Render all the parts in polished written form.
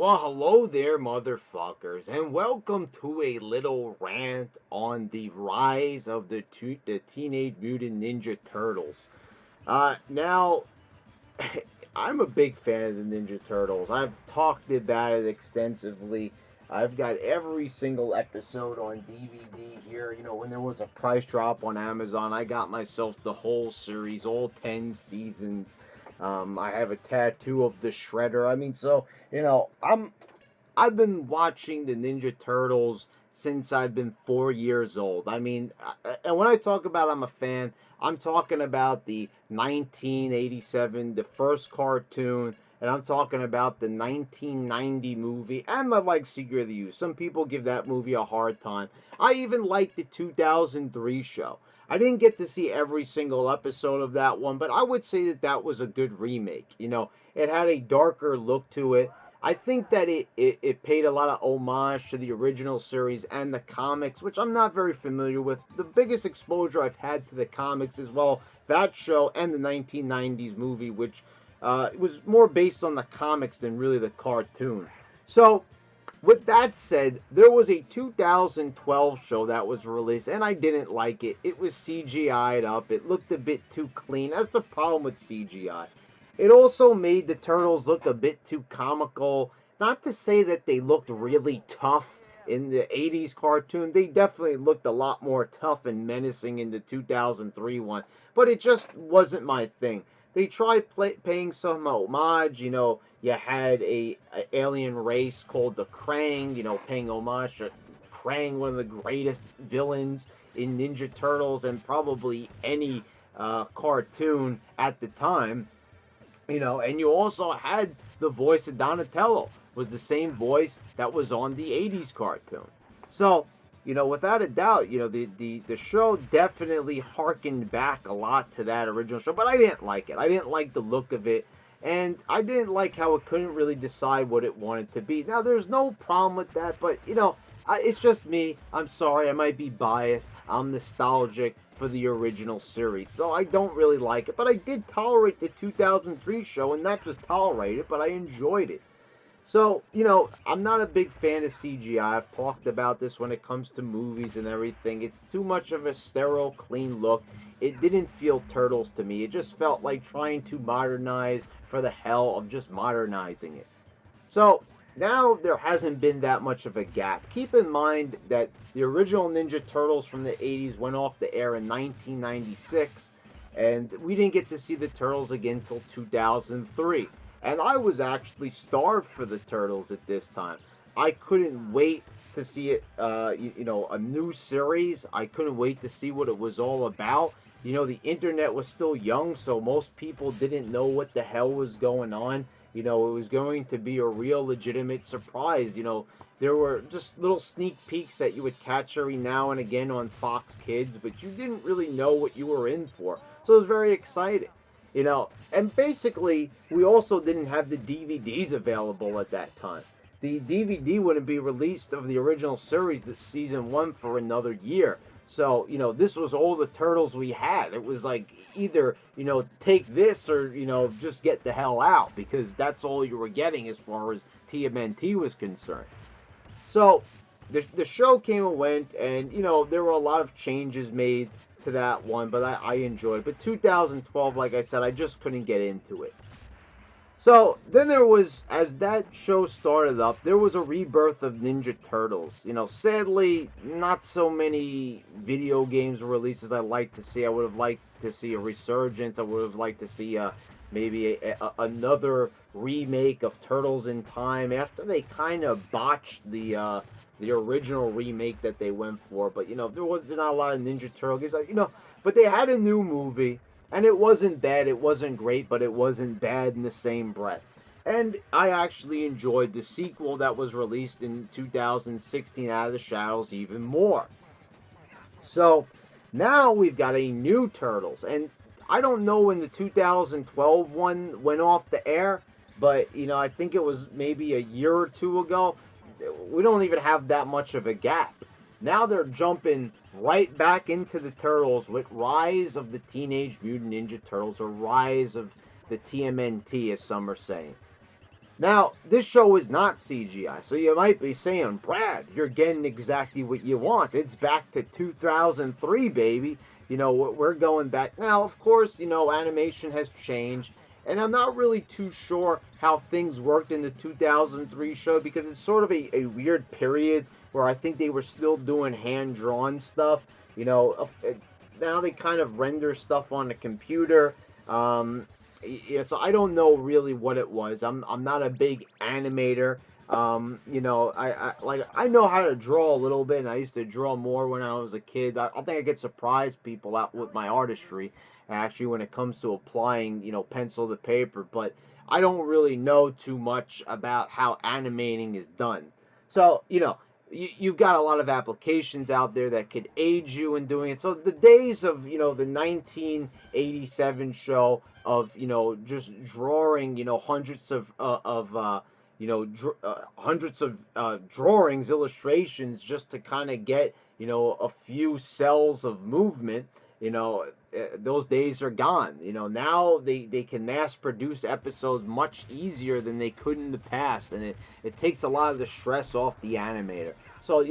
Well, hello there, motherfuckers, and welcome to a little rant on the rise of the Teenage Mutant Ninja Turtles. Now, I'm a big fan of the Ninja Turtles. I've talked about it extensively. I've got every single episode on DVD here. You know, when there was a price drop on Amazon, I got myself the whole series, all 10 seasons. I have a tattoo of the Shredder. I've been watching the Ninja Turtles since I've been 4 years old. And when I talk about I'm a fan, I'm talking about the 1987, the first cartoon, and I'm talking about the 1990 movie, and I like Secret of the Use. Some people give that movie a hard time. I even like the 2003 show. I didn't get to see every single episode of that one, but I would say that that was a good remake. You know, it had a darker look to it. I think that it paid a lot of homage to the original series and the comics, which I'm not very familiar with. The biggest exposure I've had to the comics is, well, that show and the 1990s movie, which was more based on the comics than really the cartoon. So, with that said, there was a 2012 show that was released, and I didn't like it. It was CGI'd up. It looked a bit too clean. That's the problem with CGI. It also made the turtles look a bit too comical. Not to say that they looked really tough in the 80s cartoon. They definitely looked a lot more tough and menacing in the 2003 one. But it just wasn't my thing. They tried paying some homage. You know, you had a alien race called the Krang, you know, paying homage to Krang, one of the greatest villains in Ninja Turtles and probably any cartoon at the time. You know, and you also had the voice of Donatello was the same voice that was on the 80s cartoon. So, you know, without a doubt, you know, the show definitely harkened back a lot to that original show, but I didn't like it. I didn't like the look of it, and I didn't like how it couldn't really decide what it wanted to be. Now, there's no problem with that, but, you know, it's just me. I'm sorry, I might be biased. I'm nostalgic for the original series, so I don't really like it. But I did tolerate the 2003 show, and not just tolerate it, but I enjoyed it. So, you know, I'm not a big fan of CGI. I've talked about this when it comes to movies and everything. It's too much of a sterile, clean look. It didn't feel Turtles to me. It just felt like trying to modernize for the hell of just modernizing it. So now there hasn't been that much of a gap. Keep in mind that the original Ninja Turtles from the 80s went off the air in 1996, and we didn't get to see the Turtles again until 2003. And I was actually starved for the Turtles at this time. I couldn't wait to see it, a new series. I couldn't wait to see what it was all about. You know, the internet was still young, so most people didn't know what the hell was going on. You know, it was going to be a real legitimate surprise. You know, there were just little sneak peeks that you would catch every now and again on Fox Kids, but you didn't really know what you were in for. So it was very exciting. You know, and basically, we also didn't have the DVDs available at that time. The DVD wouldn't be released of the original series that season one for another year. So, you know, this was all the Turtles we had. It was like either, you know, take this or, you know, just get the hell out because that's all you were getting as far as TMNT was concerned. So, the show came and went, and, you know, there were a lot of changes made to that one, but I enjoyed it. But 2012, like I said, I just couldn't get into it. So then there was, as that show started up, there was a rebirth of Ninja Turtles. You know, sadly, not so many video games releases I'd like to see. I would have liked to see a resurgence. I would have liked to see maybe another remake of Turtles in Time after they kind of botched the original remake that they went for. But you know, there's not a lot of Ninja Turtle games. You know, but they had a new movie and it wasn't bad, it wasn't great, but it wasn't bad in the same breath. And I actually enjoyed the sequel that was released in 2016, Out of the Shadows, even more. So now we've got a new Turtles, and I don't know when the 2012 one went off the air, but you know, I think it was maybe a year or two ago. We don't even have that much of a gap. Now they're jumping right back into the Turtles with Rise of the Teenage Mutant Ninja Turtles, or Rise of the TMNT, as some are saying. Now, this show is not CGI, so you might be saying, Brad, you're getting exactly what you want. It's back to 2003, baby. We're going back. Now, of course, animation has changed, and I'm not really too sure how things worked in the 2003 show because it's sort of a weird period where I think they were still doing hand drawn stuff. Now they kind of render stuff on the computer. Yeah, so I don't know really what it was. I'm not a big animator. I know how to draw a little bit, and I used to draw more when I was a kid. I think I could surprise people out with my artistry, actually, when it comes to applying, pencil to paper. But I don't really know too much about how animating is done. So, you've got a lot of applications out there that could aid you in doing it. So the days of the 1987 show of just drawing hundreds hundreds of drawings, illustrations, just to kind of get a few cells of movement. Those days are gone. Now they can mass produce episodes much easier than they could in the past, and it takes a lot of the stress off the animator. So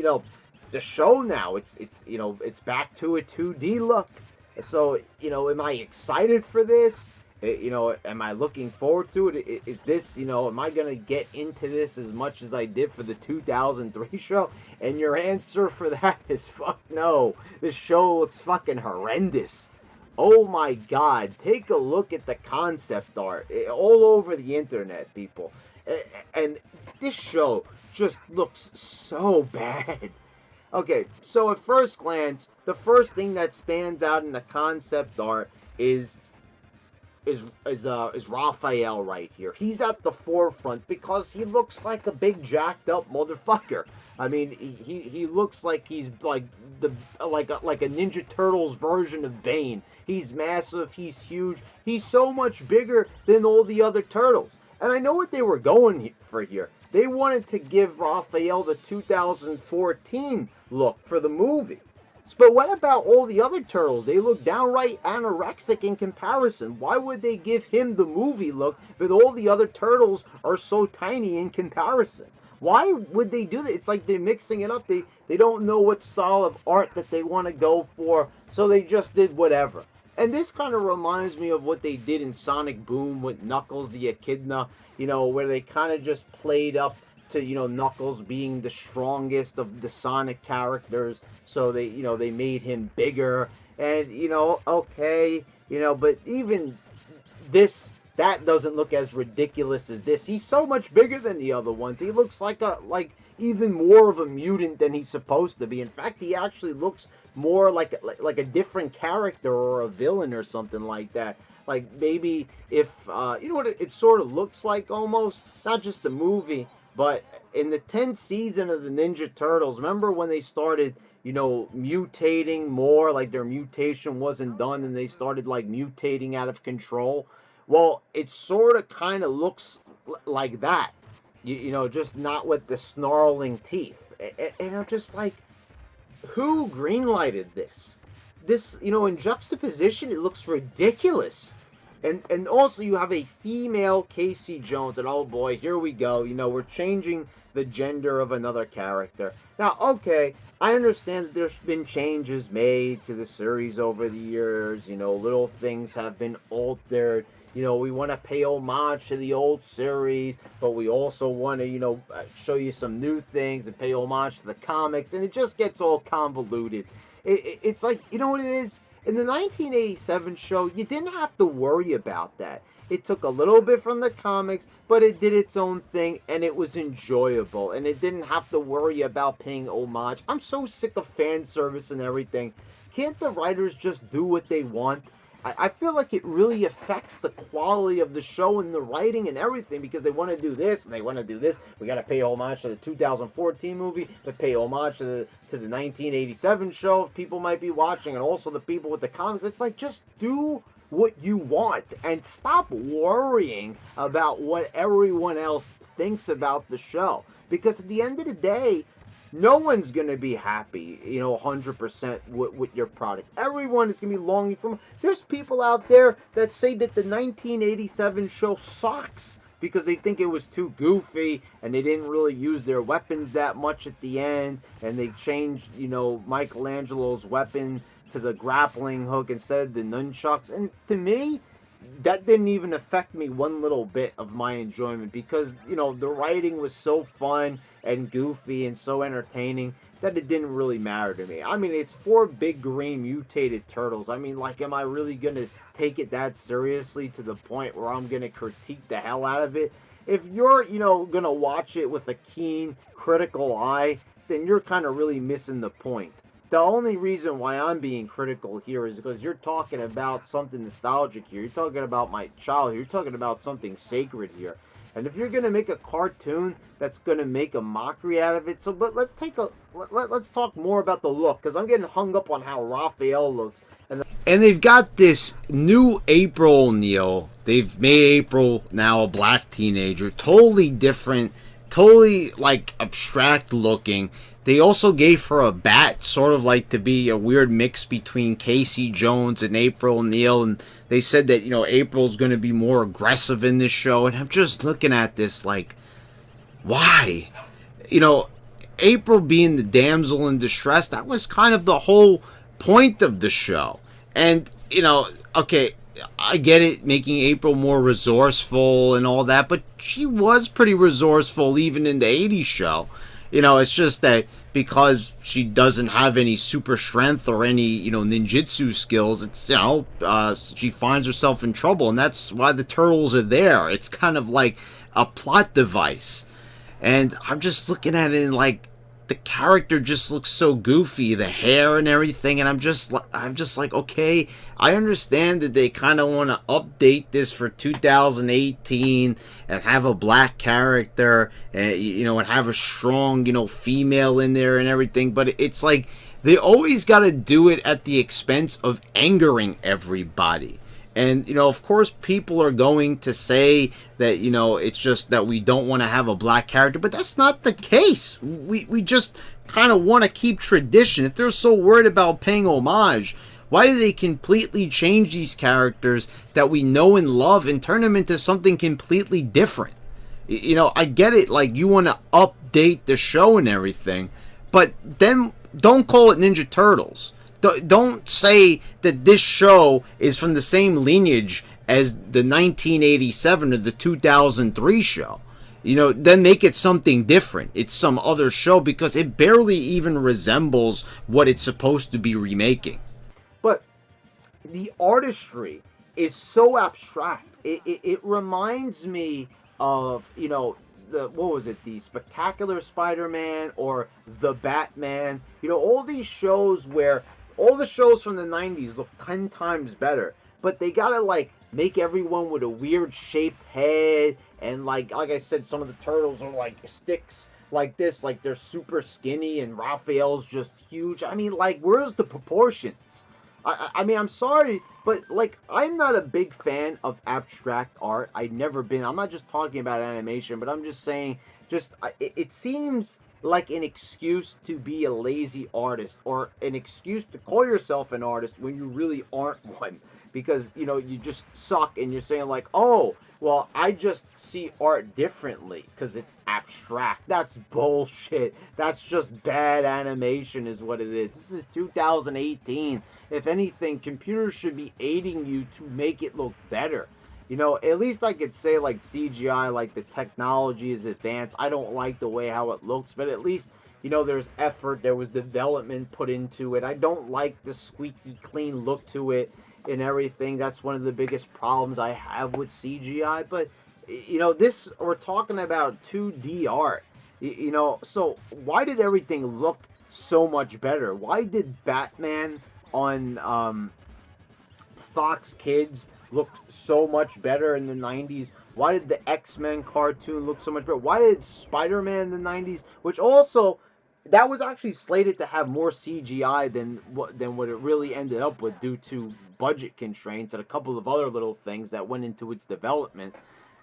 the show now it's back to a 2D look. So am I excited for this? Am I looking forward to it? Is this, am I going to get into this as much as I did for the 2003 show? And your answer for that is fuck no. This show looks fucking horrendous. Oh my god, take a look at the concept art all over the internet, people. And this show just looks so bad. Okay, so at first glance, the first thing that stands out in the concept art is Raphael right here. He's at the forefront because he looks like a big jacked up motherfucker. I mean, he looks like he's like a Ninja Turtles version of Bane. He's massive, he's huge, he's so much bigger than all the other turtles. And I know what they were going for here. They wanted to give Raphael the 2014 look for the movie. But what about all the other turtles? They look downright anorexic in comparison. Why would they give him the movie look, but all the other turtles are so tiny in comparison? Why would they do that? It's like they're mixing it up. They don't know what style of art that they want to go for, so they just did whatever. And this kind of reminds me of what they did in Sonic Boom with Knuckles the Echidna, where they kind of just played up to, Knuckles being the strongest of the Sonic characters. So they made him bigger. And, okay, but even that doesn't look as ridiculous as this. He's so much bigger than the other ones. He looks like even more of a mutant than he's supposed to be. In fact, he actually looks more like a different character or a villain or something like that. Like maybe if what it sort of looks like almost, not just the movie, but in the 10th season of the Ninja Turtles, remember when they started mutating more, like their mutation wasn't done and they started like mutating out of control? Well, it sort of kind of looks like that, just not with the snarling teeth. And I'm just like, who greenlighted this? This, in juxtaposition, it looks ridiculous. And also you have a female Casey Jones, and oh boy, here we go. We're changing the gender of another character. Now, okay, I understand that there's been changes made to the series over the years. Little things have been altered. We want to pay homage to the old series, but we also want to, show you some new things and pay homage to the comics, and it just gets all convoluted. It's like, you know what it is? In the 1987 show, you didn't have to worry about that. It took a little bit from the comics, but it did its own thing, and it was enjoyable, and it didn't have to worry about paying homage. I'm so sick of fan service and everything. Can't the writers just do what they want? I feel like it really affects the quality of the show and the writing and everything because they want to do this and they want to do this. We got to pay homage to the 2014 movie, but pay homage to the 1987 show if people might be watching, and also the people with the comics. It's like, just do what you want and stop worrying about what everyone else thinks about the show, because at the end of the day, no one's going to be happy, 100% with your product. Everyone is going to be longing for more. There's people out there that say that the 1987 show sucks. because they think it was too goofy and they didn't really use their weapons that much at the end, and they changed, Michelangelo's weapon to the grappling hook instead of the nunchucks. And to me, that didn't even affect me one little bit of my enjoyment, because the writing was so fun and goofy and so entertaining that it didn't really matter to me. I mean, it's four big green mutated turtles. I mean, like, am I really gonna take it that seriously to the point where I'm gonna critique the hell out of it? If you're gonna watch it with a keen critical eye, then you're kind of really missing the point. The only reason why I'm being critical here is because you're talking about something nostalgic here. You're talking about my childhood. You're talking about something sacred here. And if you're gonna make a cartoon that's gonna make a mockery out of it, but let's talk more about the look, because I'm getting hung up on how Raphael looks. And they've got this new April O'Neil. They've made April now a black teenager, totally different, totally like abstract looking. They also gave her a bat, sort of like to be a weird mix between Casey Jones and April O'Neil. And they said that, April's going to be more aggressive in this show. And I'm just looking at this like, why? April being the damsel in distress, that was kind of the whole point of the show. And, okay, I get it, making April more resourceful and all that, but she was pretty resourceful even in the 80s show. It's just that because she doesn't have any super strength or any, ninjutsu skills, it's, she finds herself in trouble, and that's why the turtles are there. It's kind of like a plot device. And I'm just looking at it and like, the character just looks so goofy, the hair and everything, and I'm just like, okay, I understand that they kind of want to update this for 2018 and have a black character, and and have a strong, female in there and everything, but it's like they always got to do it at the expense of angering everybody. And, of course, people are going to say that, it's just that we don't want to have a black character. But that's not the case. We just kind of want to keep tradition. If they're so worried about paying homage, why do they completely change these characters that we know and love and turn them into something completely different? I get it. Like, you want to update the show and everything. But then don't call it Ninja Turtles. Don't say that this show is from the same lineage as the 1987 or the 2003 show. Then make it something different. It's some other show, because it barely even resembles what it's supposed to be remaking. But the artistry is so abstract. It reminds me of, what was it, the Spectacular Spider-Man or the Batman. All these shows where all the shows from the 90s look 10 times better, but they gotta like make everyone with a weird shaped head, and like I said, some of the turtles are like sticks like this, like they're super skinny, and Raphael's just huge. I mean, like, where's the proportions? I mean, I'm sorry, but like, I'm not a big fan of abstract art. I've never been. I'm not just talking about animation, but I'm just saying, it seems like an excuse to be a lazy artist, or an excuse to call yourself an artist when you really aren't one, because you just suck, and you're saying like, oh, well, I just see art differently because it's abstract. That's bullshit. That's just bad animation is what it is. This is 2018. If anything, computers should be aiding you to make it look better. At least I could say, like, CGI, like, the technology is advanced. I don't like the way how it looks, but at least, there's effort. There was development put into it. I don't like the squeaky clean look to it and everything. That's one of the biggest problems I have with CGI. But, this, we're talking about 2D art. So why did everything look so much better? Why did Batman on Fox Kids looked so much better in the 90s? Why did the X-Men cartoon look so much better? Why did Spider-Man in the 90s, which also, that was actually slated to have more CGI than what it really ended up with, due to budget constraints and a couple of other little things that went into its development.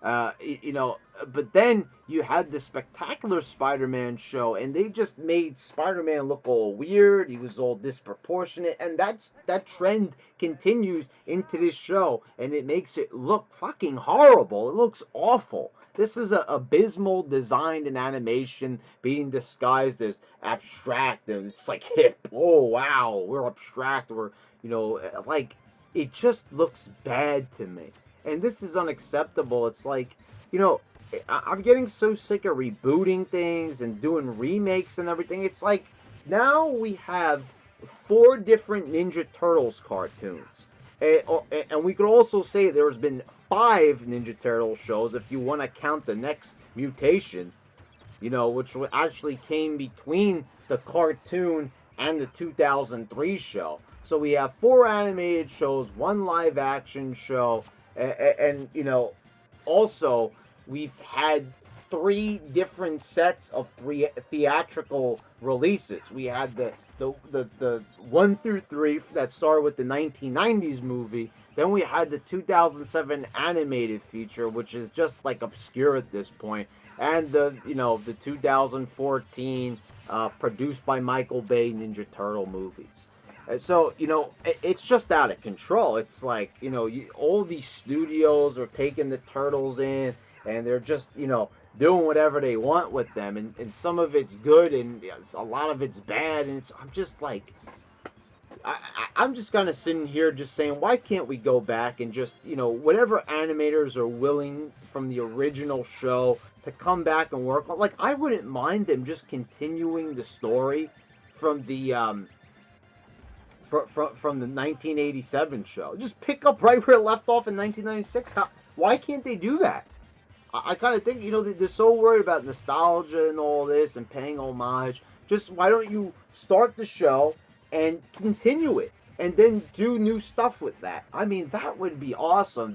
But then you had the Spectacular Spider-Man show, and they just made Spider-Man look all weird. He was all disproportionate, and that trend continues into this show, and it makes it look fucking horrible. It looks awful. This is a abysmal design and animation being disguised as abstract, and it's like hip. Oh wow, we're abstract. We're like it just looks bad to me, and this is unacceptable. It's like you know. I'm getting so sick of rebooting things and doing remakes and everything. It's like now we have four different Ninja Turtles cartoons. And we could also say there's been five Ninja Turtle shows if you want to count the next mutation, which actually came between the cartoon and the 2003 show. So we have four animated shows, one live action show, and also we've had three different sets of three theatrical releases. We had the 1 through 3 that started with the 1990s movie. Then we had the 2007 animated feature, which is just like obscure at this point, and the 2014 produced by Michael Bay Ninja Turtle movies. So it's just out of control. It's like all these studios are taking the turtles in, and they're just doing whatever they want with them, and some of it's good and a lot of it's bad, and I'm just like I'm just kind of sitting here just saying, why can't we go back and just whatever animators are willing from the original show to come back and work on, like I wouldn't mind them just continuing the story from the from the 1987 show. Just pick up right where it left off in 1996. Why can't they do that? I kind of think, they're so worried about nostalgia and all this and paying homage. Just why don't you start the show and continue it and then do new stuff with that? I mean, that would be awesome.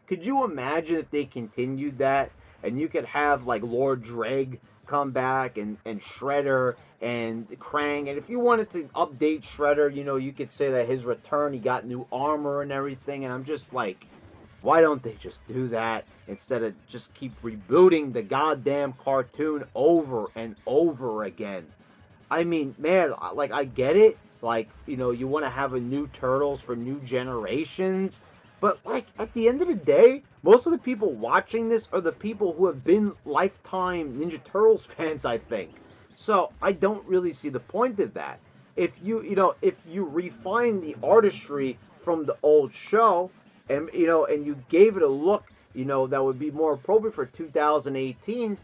Could you imagine if they continued that and you could have like Lord Dreg come back and Shredder and Krang, and if you wanted to update Shredder, you could say that his return, he got new armor and everything, and I'm just like, why don't they just do that instead of just keep rebooting the goddamn cartoon over and over again? I mean, man, like, I get it. Like, you want to have a new Turtles for new generations. But, like, at the end of the day, most of the people watching this are the people who have been lifetime Ninja Turtles fans, I think. So, I don't really see the point of that. If you refine the artistry from the old show, and you gave it a look, that would be more appropriate for 2018,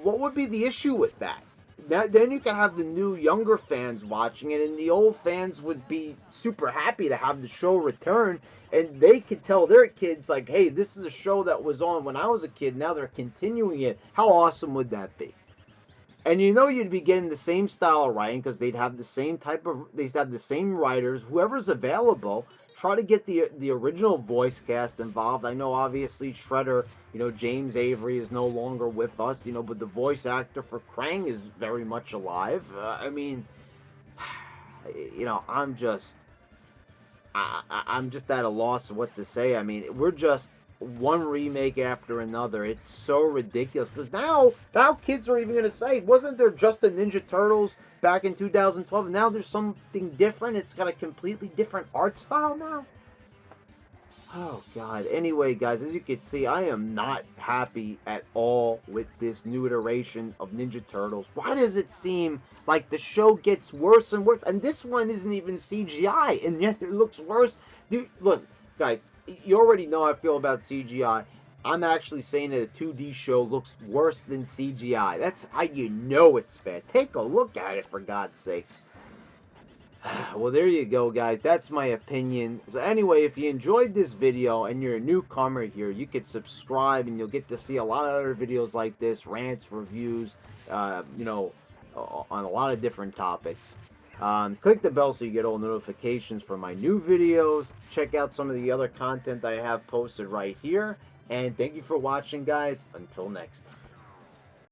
what would be the issue with that? Then you can have the new younger fans watching it, and the old fans would be super happy to have the show return, and they could tell their kids, like, hey, this is a show that was on when I was a kid, now they're continuing it. How awesome would that be? And you'd be getting the same style of writing, because they'd have the same writers, whoever's available. Try to get the original voice cast involved. I know obviously Shredder, James Avery is no longer with us, but the voice actor for Krang is very much alive. I mean, I'm just at a loss of what to say. I mean, we're just one remake after another. It's so ridiculous, because now kids are even going to say, wasn't there just a Ninja Turtles back in 2012? Now there's something different. It's got a completely different art style now. Oh god. Anyway, guys, as you can see, I am not happy at all with this new iteration of Ninja Turtles. Why does it seem like the show gets worse and worse? And this one isn't even CGI, and yet it looks worse. Dude, listen, guys, you already know how I feel about CGI. I'm actually saying that a 2D show looks worse than CGI. That's how you know it's bad. Take a look at it, for God's sakes. Well, there you go, guys. That's my opinion. So anyway, if you enjoyed this video and you're a newcomer here, you could subscribe and you'll get to see a lot of other videos like this, rants, reviews, on a lot of different topics. Click the bell so you get all notifications for my new videos. Check out some of the other content I have posted right here. And thank you for watching, guys. Until next time.